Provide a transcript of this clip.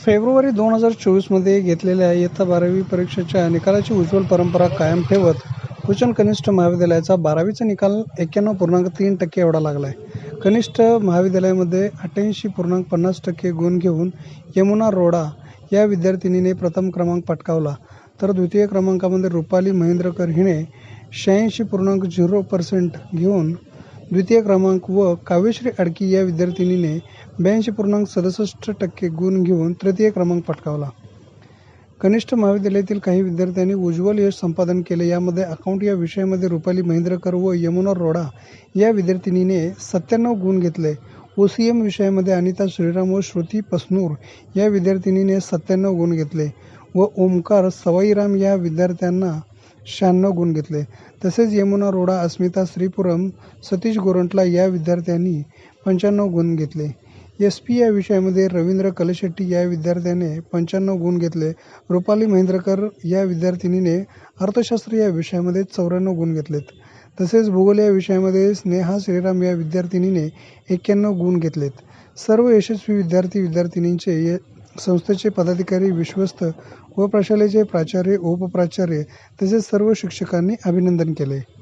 February 2024मध्ये घेतलेल्या इयत्ता 12वी परीक्षेच्या निकालाची उज्ज्वल परंपरा कायम ठेवत कुचन कनिष्ठ महाविद्यालयाचा 12वीचा निकाल 91.3% एवढा लागला आहे. कनिष्ठ महाविद्यालयामध्ये 88.50% गुण घेऊन यमुना रोडा या विद्यार्थिनीने प्रथम क्रमांक पटकावला, तर द्वितीय क्रमांकामध्ये रुपाली महेंद्रकर हिने 86.0% घेऊन द्वितीय क्रमांक व काव्यश्री आडकी या विद्यार्थिनीने 82.67% गुण घेऊन तृतीय क्रमांक पटकावला. कनिष्ठ महाविद्यालयातील काही विद्यार्थ्यांनी उज्ज्वल यश संपादन केले. यामध्ये अकाउंट या विषयामध्ये रुपाली महेंद्रकर व यमुना रोडा या विद्यार्थिनीने 97 गुण घेतले. OCM विषयामध्ये अनिता श्रीराम व श्रुती पसनूर या विद्यार्थिनीने 97 गुण घेतले व ओमकार सवाईराम या विद्यार्थ्यांना 96 गुण घेतले. तसेच यमुना रोडा, अस्मिता श्रीपुरम, सतीश गोरंटला या विद्यार्थ्यांनी 95 गुण घेतले. SP या विषयामध्ये रवींद्र कलशेट्टी या विद्यार्थ्याने 95 गुण घेतले. रुपाली महेंद्रकर या विद्यार्थिनीने अर्थशास्त्र या विषयामध्ये 94 गुण घेतलेत. तसेच भूगोल या विषयामध्ये स्नेहा श्रीराम या विद्यार्थिनीने 91 गुण घेतलेत. सर्व यशस्वी विद्यार्थिनींचे संस्थेचे पदाधिकारी, विश्वस्त व प्रशालेचे प्राचार्य, उपप्राचार्य तसेच सर्व शिक्षकांनी अभिनंदन केले.